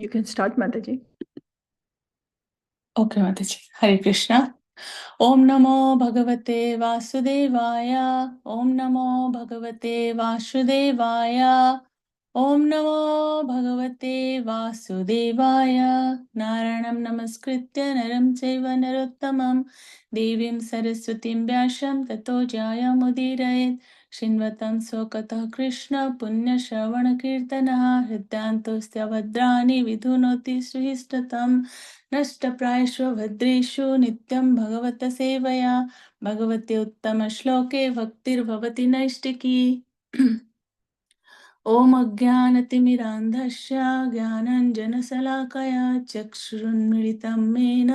You can start, Mataji. Okay, Mataji. Hare Krishna. Om Namo Bhagavate Vasudevaya. Om Namo Bhagavate Vasudevaya. Om Namo Bhagavate Vasudevaya. Naranam Namaskritya Naram Chaiva Narottamam Devim Saraswatim Vyasam Tato Jayamudiraet Shinvatam Sokata Krishna Punya Shravana Kirtana Hridantosya Vadrani Vidhunoti Srihistatam नष्टप्रायेषु भद्रेषु नित्यं भगवत सेवया भगवते उत्तमश्लोके भक्तिर्भवति नैष्टिकी ॐ अज्ञानतिमिरान्धस्य ज्ञानाञ्जनशलाकया चक्षुरुन्मिलितं येन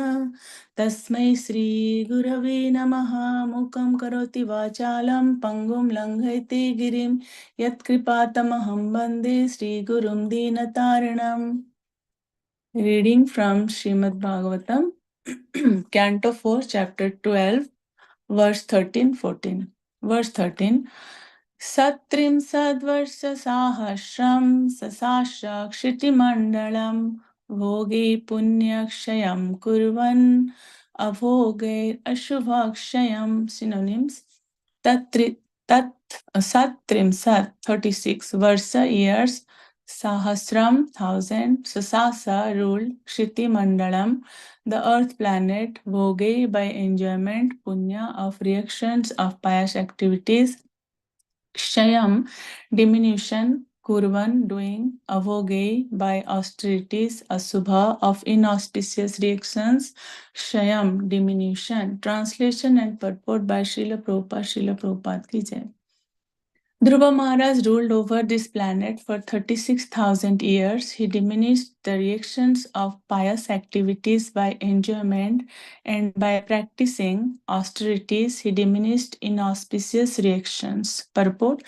तस्मै श्रीगुरवे नमः मूकं करोति वाचालं पङ्गुं लङ्घयति गिरिं यत्कृपातमहं वन्दे श्रीगुरुं दीनतारिणम् Reading from Srimad Bhagavatam, Canto 4, Chapter 12, verse 13-14. Verse 13. Satrim sadvarsha sahasram sasasha kshitimandalam bhoge punyakshayam kurvan abhoge ashubhakshayam. Synonyms. Tatri, tat, Satrim sat 36 Varsa years, Sahasram 1000, Sasasa ruled, Kshiti Mandalam, the earth planet, Bhoge by enjoyment, Punya of reactions of pious activities, Kshayam diminution, Kurvan doing, Avoge by austerities, Asubha of inauspicious reactions, Kshayam diminution. Translation and purport by Srila Prabhupada ki jai. Dhruva Maharaj ruled over this planet for 36,000 years. He diminished the reactions of pious activities by enjoyment, and by practicing austerities, he diminished inauspicious reactions. Purport: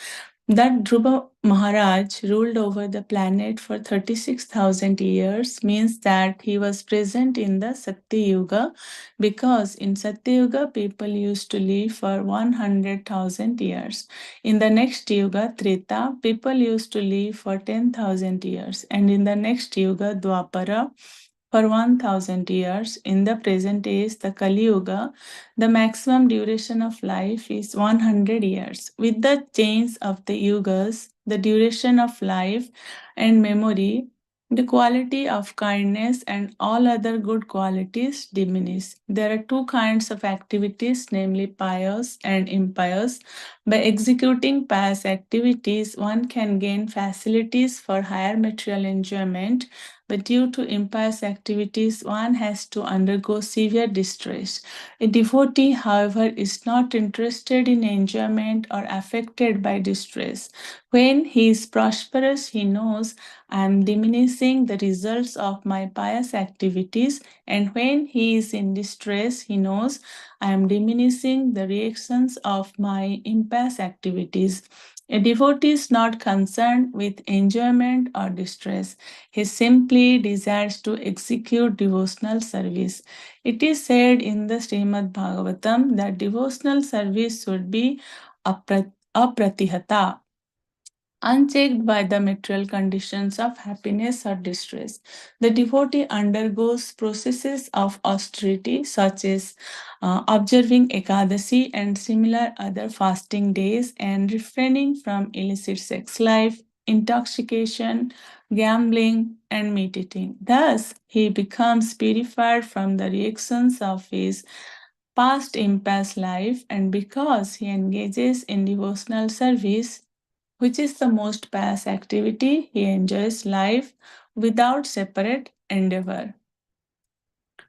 that Dhruva Maharaj ruled over the planet for 36,000 years means that he was present in the Satya Yuga, because in Satya Yuga people used to live for 100,000 years. In the next Yuga, Treta, people used to live for 10,000 years. And in the next Yuga, Dwapara, for 1,000 years. In the present age, the Kali Yuga, the maximum duration of life is 100 years. With the change of the Yugas, the duration of life and memory, the quality of kindness and all other good qualities diminish. There are two kinds of activities, namely pious and impious. By executing pious activities, one can gain facilities for higher material enjoyment, but due to impious activities, one has to undergo severe distress. A devotee, however, is not interested in enjoyment or affected by distress. When he is prosperous, he knows, I am diminishing the results of my pious activities, and when he is in distress, he knows, I am diminishing the reactions of my impious activities. A devotee is not concerned with enjoyment or distress. He simply desires to execute devotional service. It is said in the Srimad Bhagavatam that devotional service should be apratihata, unchecked by the material conditions of happiness or distress. The devotee undergoes processes of austerity, such as observing Ekadasi and similar other fasting days, and refraining from illicit sex life, intoxication, gambling, and meat eating. Thus, he becomes purified from the reactions of his past impious life, and because he engages in devotional service, which is the most pious activity, he enjoys life without separate endeavor.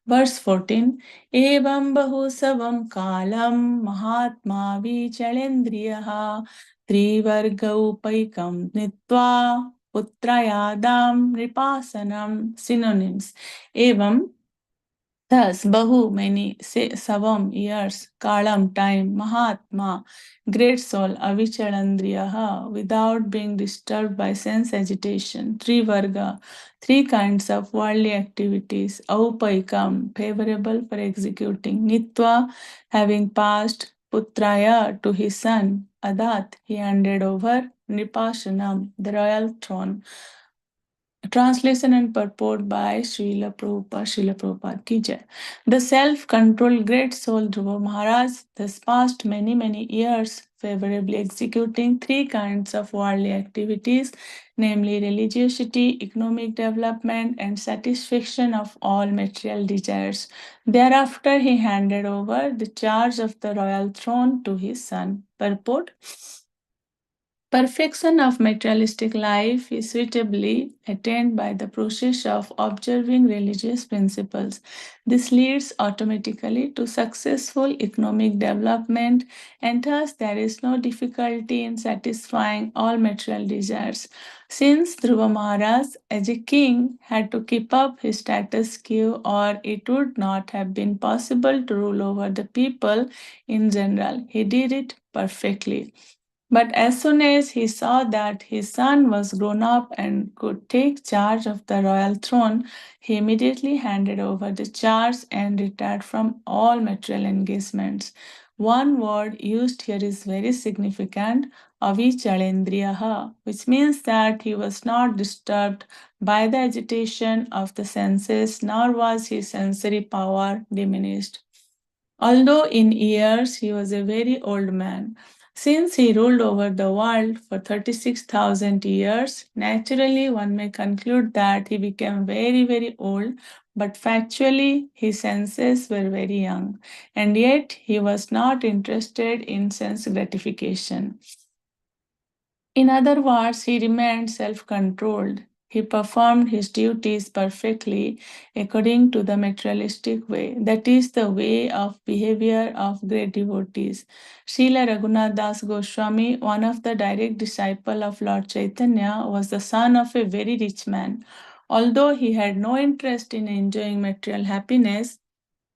Verse 14. Evam bahusavam kalam mahatma vichalendriyaha trivargaupaikam nitva putrayadam ripasanam. Synonyms. Evam, thus, Bahu, many, say, Savam, years, Kalam, time, Mahatma, great soul, Avichalandriyaha, without being disturbed by sense agitation, Trivarga, three kinds of worldly activities, Aupaikam, favorable for executing, Nitva, having passed, Putraya, to his son, Adat, he handed over, Nipashanam, the royal throne. Translation and purport by Srila Prabhupada ki Jai. The self-controlled great soul Dhruva Maharaj thus passed many years favorably executing three kinds of worldly activities, namely religiosity, economic development, and satisfaction of all material desires. Thereafter, he handed over the charge of the royal throne to his son. Purport. Perfection of materialistic life is suitably attained by the process of observing religious principles. This leads automatically to successful economic development, and thus there is no difficulty in satisfying all material desires. Since Dhruva Maharaj, as a king, had to keep up his status quo, or it would not have been possible to rule over the people in general, he did it perfectly. But as soon as he saw that his son was grown up and could take charge of the royal throne, he immediately handed over the charge and retired from all material engagements. One word used here is very significant, avichalendriyaha, which means that he was not disturbed by the agitation of the senses, nor was his sensory power diminished. Although in years he was a very old man, since he ruled over the world for 36,000 years, naturally one may conclude that he became very old, but factually his senses were very young, and yet he was not interested in sense gratification. In other words, he remained self controlled. He performed his duties perfectly according to the materialistic way, that is, the way of behavior of great devotees. Srila Raghunath Das Goswami, one of the direct disciples of Lord Chaitanya, was the son of a very rich man. Although he had no interest in enjoying material happiness,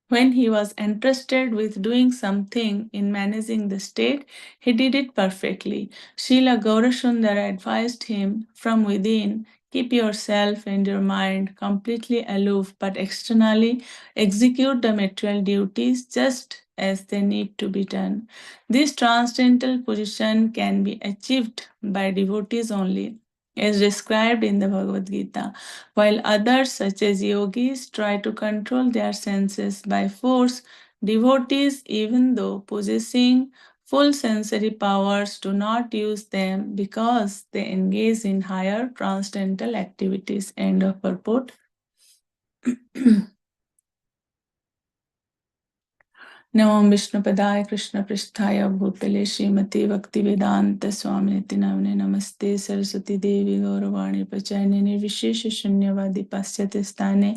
when he was entrusted with doing something in managing the state, he did it perfectly. Srila Gaurasundara advised him from within, keep yourself and your mind completely aloof, but externally execute the material duties just as they need to be done. This transcendental position can be achieved by devotees only, as described in the Bhagavad Gita, while others, such as yogis, try to control their senses by force. Devotees, even though possessing full sensory powers, do not use them because they engage in higher transcendental activities. End of purport. नमो विष्णुपदाय कृष्णपृष्ठाय भूतले श्रीमते भक्तिवेदांत स्वामिनिति नाम्ने नमस्ते सरस्वती देवी गौरवाणी प्रचारिणे निर्विशेष शून्यवादी पाश्चात्य स्थाने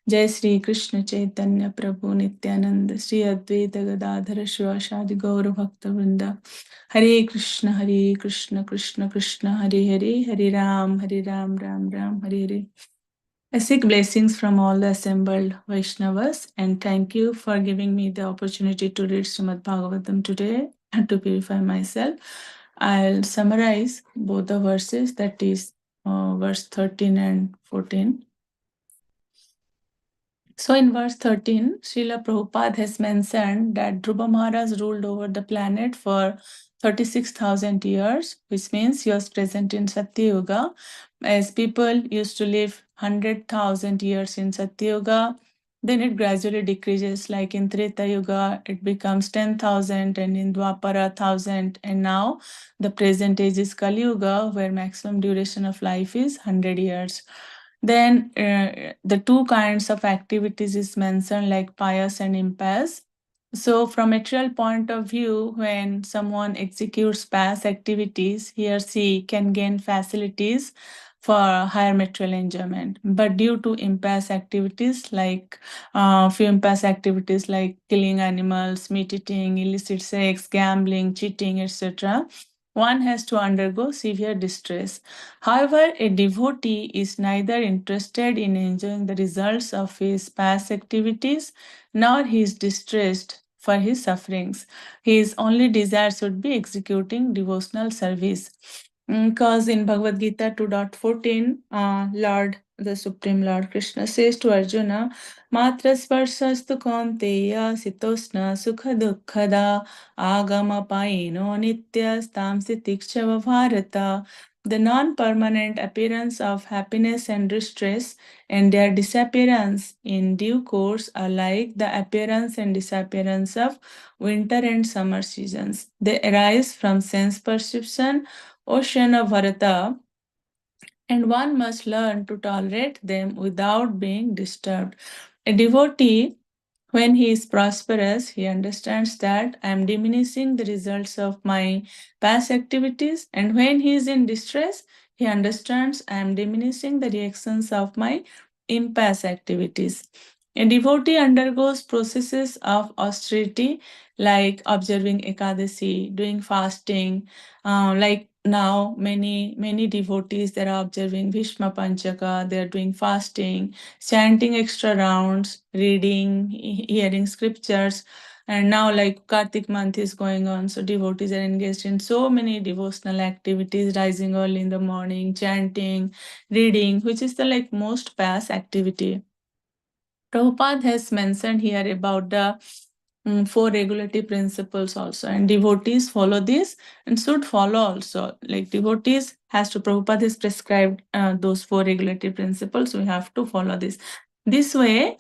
जय श्री कृष्ण चैतन्य प्रभु नित्यानंद श्री अद्वैत गदाधर शिवासादि गौर भक्त वृंद हरे Krishna Krishna Krishna Hare Hare Hare Ram Ram Hare Hare. I seek blessings from all the assembled Vaishnavas and thank you for giving me the opportunity to read Srimad Bhagavatam today and to purify myself. I'll summarize both the verses, that is verse 13 and 14. So in verse 13, Srila Prabhupada has mentioned that Dhruva Maharaj ruled over the planet for 36,000 years, which means he was present in Satyuga. As people used to live 100,000 years in Satyuga, then it gradually decreases. Like in Treta Yuga, it becomes 10,000, and in Dwapara, 1,000. And now the present age is Kali Yuga, where maximum duration of life is 100 years. Then the two kinds of activities is mentioned, like pious and impious. So from material point of view, when someone executes pious activities, he or she can gain facilities for higher material enjoyment. But due to impious activities, like few impious activities like killing animals, meat eating, illicit sex, gambling, cheating, etc., one has to undergo severe distress. However, a devotee is neither interested in enjoying the results of his past activities, nor he is distressed for his sufferings. His only desire should be executing devotional service. Because in Bhagavad Gita 2.14, Lord, the Supreme Lord Krishna says to Arjuna, Matra sparsastu kaunteya sitosna sukha dukkhada agama paino nitya stamsi tikshava bharata. The non-permanent appearance of happiness and distress and their disappearance in due course are like the appearance and disappearance of winter and summer seasons. They arise from sense perception, ocean of Bharata, and one must learn to tolerate them without being disturbed. A devotee, when he is prosperous, he understands that I am diminishing the results of my past activities, and when he is in distress, he understands I am diminishing the reactions of my impast activities. A devotee undergoes processes of austerity like observing Ekadasi, doing fasting, like now many devotees that are observing Bhishma Panchaka, they are doing fasting, chanting extra rounds, reading, hearing scriptures. And now, like Kartik month is going on, so devotees are engaged in so many devotional activities, rising early in the morning, chanting, reading, which is the like most past activity. Prabhupada has mentioned here about the four regulative principles also, and devotees follow this and should follow also. Like devotees has to, Prabhupada has prescribed those four regulative principles. We have to follow this. This way,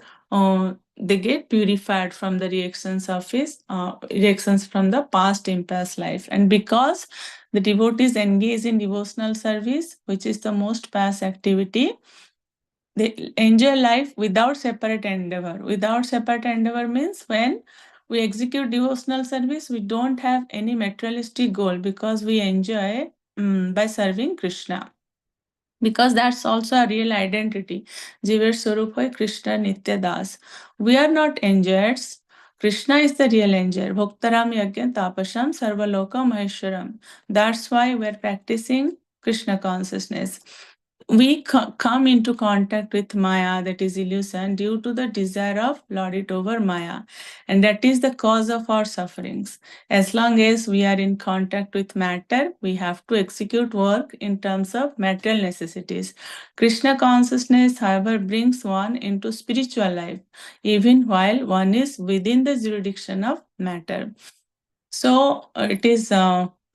they get purified from the reactions of his reactions from the past and past life. And because the devotees engage in devotional service, which is the most past activity, they enjoy life without separate endeavor. Without separate endeavor means when we execute devotional service, we don't have any materialistic goal because we enjoy by serving Krishna. Because that's also a real identity. Jiver Swarup hai Krishna Nitya Das. We are not enjoyers. Krishna is the real enjoyer. Bhaktaram Yagyan Tapasham Sarvaloka Maheshwaram. That's why we're practicing Krishna consciousness. We come into contact with Maya, that is illusion, due to the desire of lord it over Maya. And that is the cause of our sufferings. As long as we are in contact with matter, we have to execute work in terms of material necessities. Krishna consciousness, however, brings one into spiritual life, even while one is within the jurisdiction of matter. So it is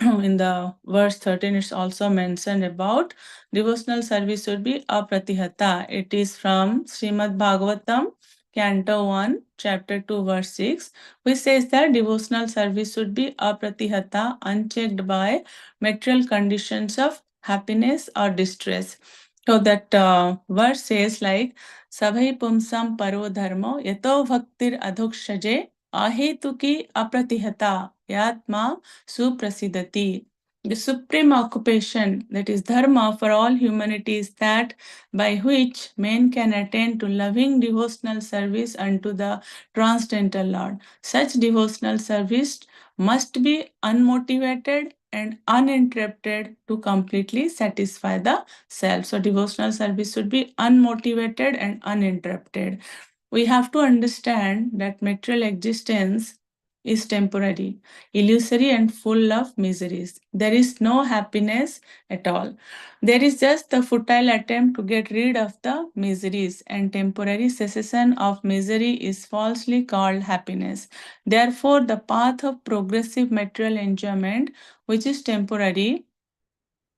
in the verse 13, it's also mentioned about devotional service should be apratihata. It is from Srimad Bhagavatam, Canto 1, Chapter 2, verse 6, which says that devotional service should be apratihata, unchecked by material conditions of happiness or distress. So that verse says like, Sabhai pumsam paro dharmo yato bhaktir adhukshaje ahetuki apratihata yatma suprasidati. The supreme occupation, that is dharma for all humanity, is that by which men can attain to loving devotional service unto the transcendental Lord. Such devotional service must be unmotivated and uninterrupted to completely satisfy the self. So devotional service should be unmotivated and uninterrupted. We have to understand that material existence is temporary, illusory, and full of miseries. There is no happiness at all. There is just the futile attempt to get rid of the miseries, and temporary cessation of misery is falsely called happiness. Therefore, the path of progressive material enjoyment, which is temporary,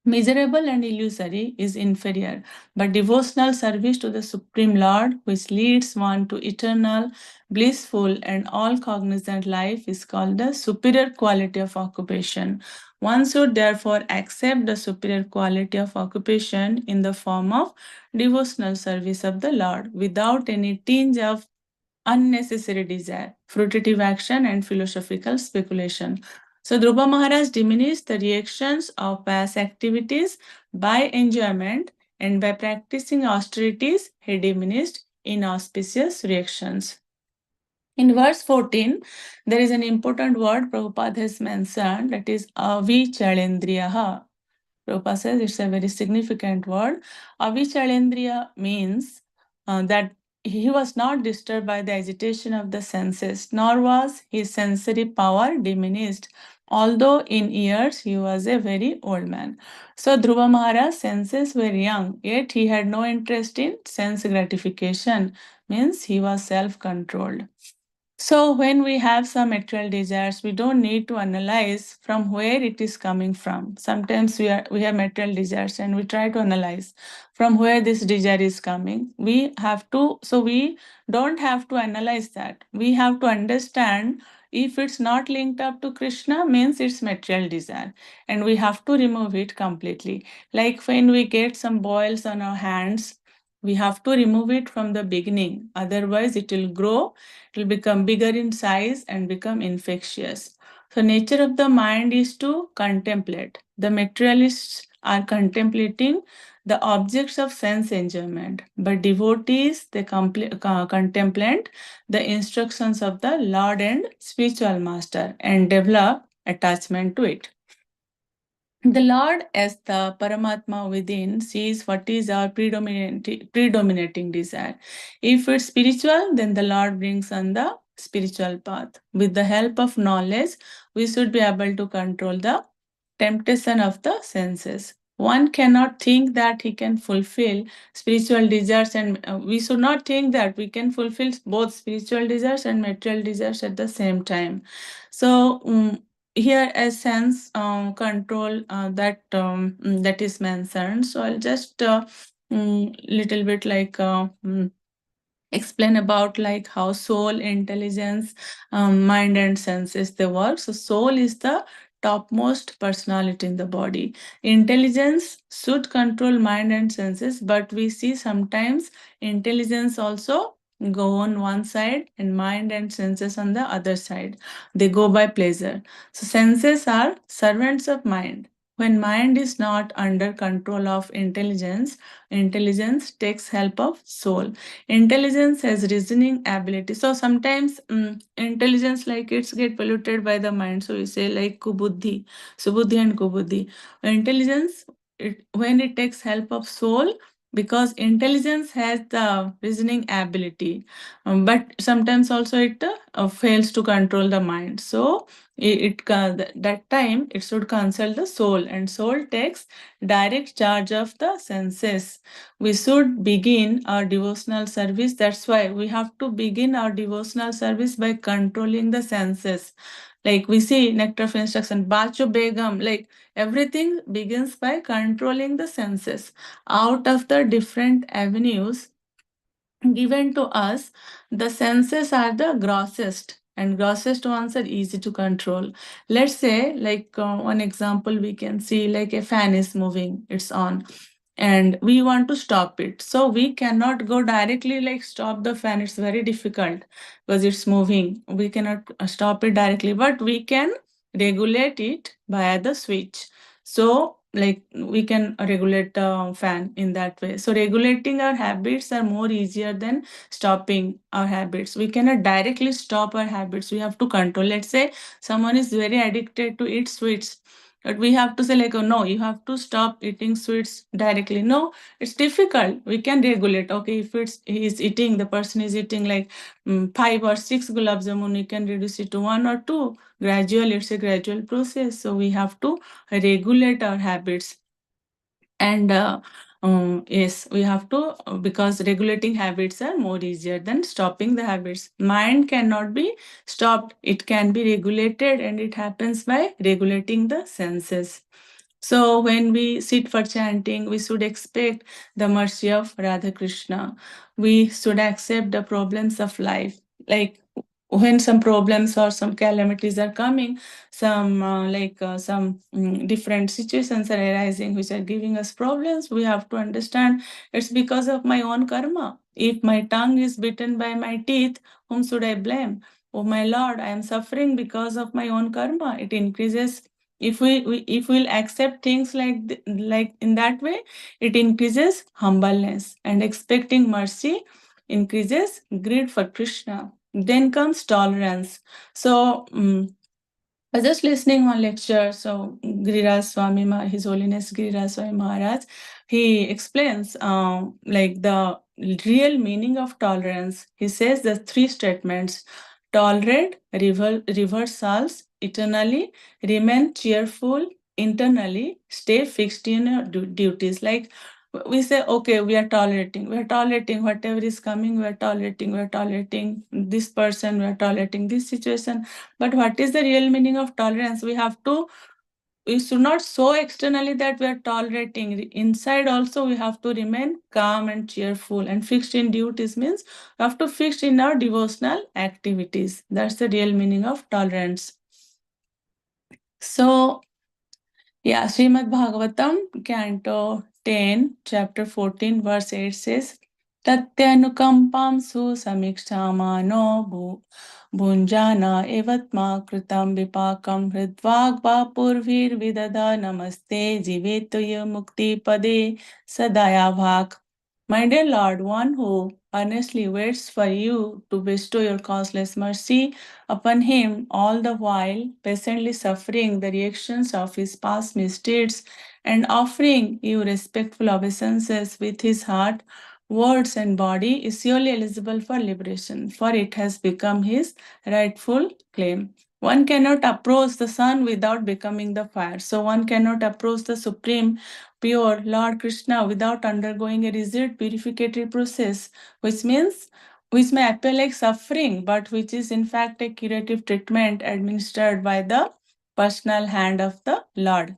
miserable and illusory, is inferior, but devotional service to the Supreme Lord, which leads one to eternal, blissful, and all cognizant life, is called the superior quality of occupation. One should therefore accept the superior quality of occupation in the form of devotional service of the Lord without any tinge of unnecessary desire, fruitive action, and philosophical speculation. So Dhruva Maharaj diminished the reactions of past activities by enjoyment, and by practicing austerities, he diminished inauspicious reactions. In verse 14, there is an important word Prabhupada has mentioned, that is avichalendriyaha. Prabhupada says it's a very significant word. Avichalendriya means that he was not disturbed by the agitation of the senses, nor was his sensory power diminished, although in years he was a very old man. So Dhruva Maharaj's senses were young, yet he had no interest in sense gratification, means he was self-controlled. So when we have some material desires, we don't need to analyze from where it is coming from. Sometimes we have material desires and we try to analyze from where this desire is coming. We don't have to analyze that. We have to understand if it's not linked up to Krishna means it's material desire, and we have to remove it completely. Like when we get some boils on our hands, we have to remove it from the beginning. Otherwise, it will grow, it will become bigger in size and become infectious. So nature of the mind is to contemplate. The materialists are contemplating the objects of sense enjoyment, but devotees they contemplate the instructions of the Lord and spiritual master and develop attachment to it. The Lord, as the Paramatma within, sees what is our predominating desire. If it's spiritual, then the Lord brings on the spiritual path. With the help of knowledge, we should be able to control the temptation of the senses. One cannot think that he can fulfill spiritual desires, and we should not think that we can fulfill both spiritual desires and material desires at the same time. So, here as sense control that is mentioned, so I'll just little bit like explain about like how soul, intelligence, mind and senses they work. So soul is the topmost personality in the body. Intelligence should control mind and senses, but we see sometimes intelligence also go on one side and mind and senses on the other side. They go by pleasure. So senses are servants of mind. When mind is not under control of intelligence, intelligence takes help of soul. Intelligence has reasoning ability. So sometimes intelligence like it's get polluted by the mind. So we say like kubuddhi, subuddhi and kubuddhi. Intelligence, when it takes help of soul, because intelligence has the reasoning ability, but sometimes also it fails to control the mind. So that time it should consult the soul, and soul takes direct charge of the senses. We should begin our devotional service. That's why we have to begin our devotional service by controlling the senses. Like we see nectar of instruction, Bacho Begum, like everything begins by controlling the senses. Out of the different avenues given to us, the senses are the grossest, and grossest ones are easy to control. Let's say, like one example we can see, like a fan is moving, it's on, and we want to stop it. So we cannot go directly like stop the fan. It's very difficult because it's moving. We cannot stop it directly, but we can regulate it via the switch. So like we can regulate the fan in that way. So regulating our habits are more easier than stopping our habits. We cannot directly stop our habits. We have to control. Let's say someone is very addicted to eat sweets, but we have to say like, oh no, you have to stop eating sweets directly. No, it's difficult. We can regulate. Okay, if the person is eating like 5 or 6 gulab jamun, we can reduce it to 1 or 2. Gradual, it's a gradual process. So we have to regulate our habits. And yes, we have to, because regulating habits are more easier than stopping the habits. Mind cannot be stopped, it can be regulated, and it happens by regulating the senses. So when we sit for chanting, we should expect the mercy of Radha Krishna. We should accept the problems of life. Like when some problems or some calamities are coming, some different situations are arising which are giving us problems, we have to understand it's because of my own karma. If my tongue is bitten by my teeth, whom should I blame? Oh my Lord, I am suffering because of my own karma. It increases. If if we'll accept things like in that way, it increases humbleness, and expecting mercy increases greed for Krishna. Then comes tolerance. So I was just listening one lecture. So Giriraj Swami, His Holiness Giriraj Swami Maharaj, he explains like the real meaning of tolerance. He says the 3 statements: tolerate reversals eternally, remain cheerful internally, stay fixed in your duties. Like we say, okay, we are tolerating whatever is coming, we are tolerating this person, we are tolerating this situation. But what is the real meaning of tolerance? We should not show externally that we are tolerating. Inside also we have to remain calm and cheerful, and fixed in duties means we have to fix in our devotional activities. That's the real meaning of tolerance. So yeah, Srimad Bhagavatam, Canto 10, Chapter 14, verse 8 says, Tatyanukampam su samikshama bhunjana evatma kritam vipakam hridvagva purvir vidada namaste jivetuya mukti pade sadaya bhak. My dear Lord, one who earnestly waits for you to bestow your causeless mercy upon him, all the while patiently suffering the reactions of his past misdeeds and offering you respectful obeisances with his heart, words, and body, is surely eligible for liberation, for it has become his rightful claim. One cannot approach the sun without becoming the fire. So one cannot approach the Supreme Pure Lord Krishna without undergoing a rigid purificatory process, which may appear like suffering, but which is in fact a curative treatment administered by the personal hand of the Lord.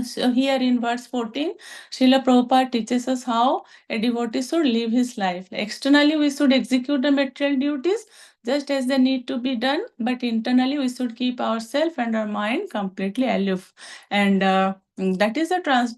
So here in verse 14, Srila Prabhupada teaches us how a devotee should live his life. Externally, we should execute the material duties just as they need to be done, but internally, we should keep ourselves and our mind completely aloof. And that is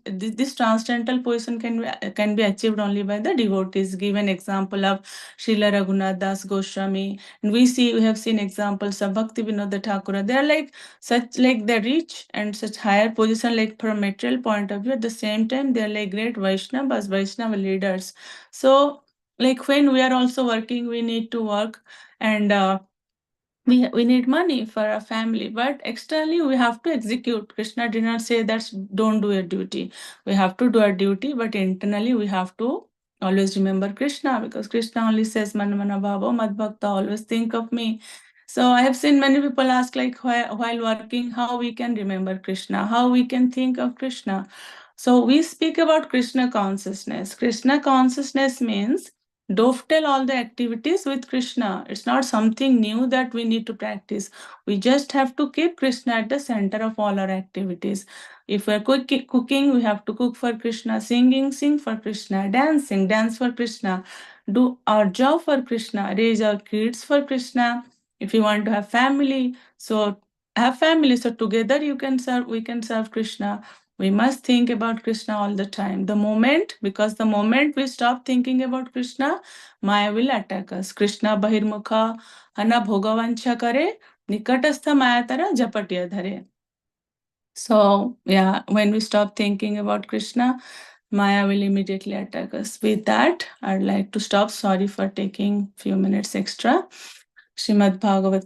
this transcendental position can be achieved only by the devotees. Give an example of Srila Raghunath Das Goswami, and we have seen examples of Bhakti Vinod Thakur. They are like such like they reach and such higher position like from material point of view. At the same time, they are like great Vaishnava leaders. So like when we are also working, we need to work, and we need money for our family, but externally we have to execute. Krishna did not say that don't do your duty. We have to do our duty, but internally we have to always remember Krishna, because Krishna only says man mana bhavo mad bhakta, always think of me. So I have seen many people ask like while working how we can remember Krishna, how we can think of Krishna. So we speak about Krishna consciousness. Krishna consciousness means dovetail all the activities with Krishna. It's not something new that we need to practice. We just have to keep Krishna at the center of all our activities. If we're cooking, we have to cook for Krishna. Singing, sing for Krishna. Dancing, dance for Krishna. Do our job for Krishna. Raise our kids for Krishna. If you want to have family, so have family. So together we can serve Krishna. We must think about Krishna all the time. Because the moment we stop thinking about Krishna, Maya will attack us. Krishna bahirmukha hana bhogavancha kare, nikatastha mayatara japatya dhare. So, yeah, when we stop thinking about Krishna, Maya will immediately attack us. With that, I'd like to stop. Sorry for taking few minutes extra. Srimad Bhagavatam.